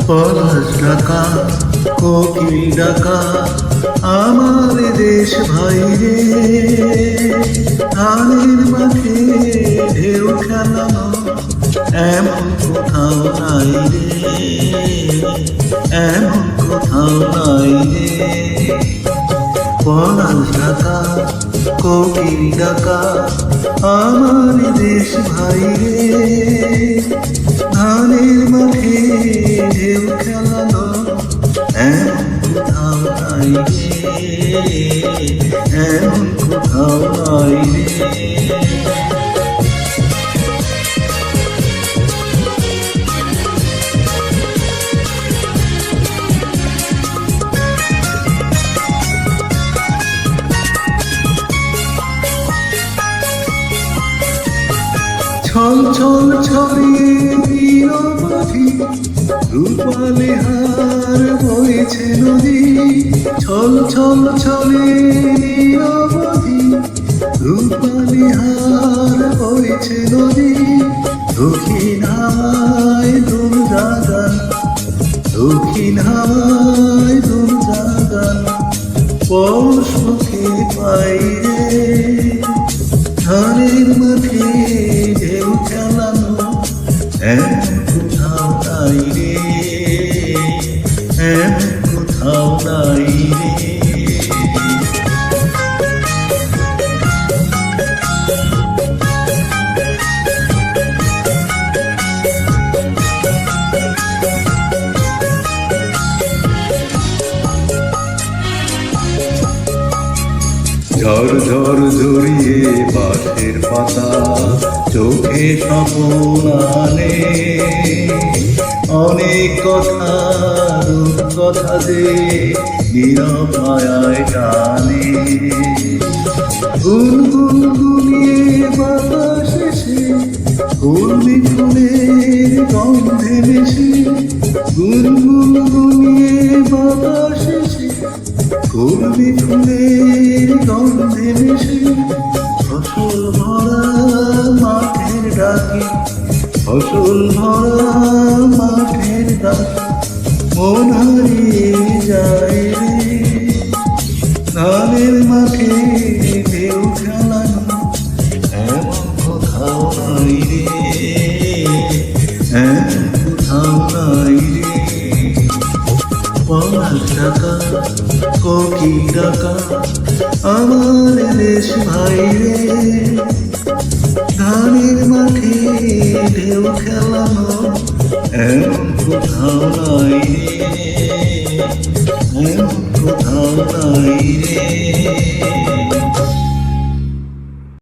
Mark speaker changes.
Speaker 1: পলাশ ঢাকা কোকিল ডাকা আমার দেশ ভাই রে, ধানের মাঠে ঢেউ খেলানো এমন কোথাও নাই রে, এমন কোথাও নাই রে। পলাশ ঢাকা কোকিল ডাকা আমার দেশ ভাই রে, ধানের মাঠে ঢেউ খেলানো এমন কোথাও নাই রে, এমন কোথাও নাই রে। ছল ছল ছড়িয়ে নিরবধি রূপালে হার বইছে নদী, ছল ছল ছড়িয়ে নিরবধি রূপালে হার বইছে নদী। দক্ষিণ হাওয়ায় দুল জাগান, দক্ষিণ হাওয়ায় দুল জাগান পৌষ মুখে পাই রে, ধানের মাঠে ঢেউ খেলানো এমন কোথাও নাই রে, এমন কোথাও নাই রে। ঝড় ঝড় ঝরিয়ে বাঁশের পাতা চোখে স্বপ্ন আনে, অনেক কথা রূপ কথা যে নীরব মায়ায় টানে। গুনগুন গুনিয়ে বাতাস এসে কলমি ফুলের গন্ধে মিশে, গুনগুন গুনিয়ে বাতাস এসে কলমি ফুলের গন্ধে মিশে। ফসল ভরা মাঠের ডাকে, ফসল ভরা মাঠের ডাকে মন হারিয়ে যায় রে, ধানের মাঠে ঢেউ খেলানো এমন কোথাও নাই রে, এমন কোথাও নাই রে। পলাশ ঢাকা কোকিল ডাকা আমার দেশ ভাই রে, ধানের মাঠে ঢেউ খেলানো এমন কোথাও নাই রে, এমন কোথাও নাই।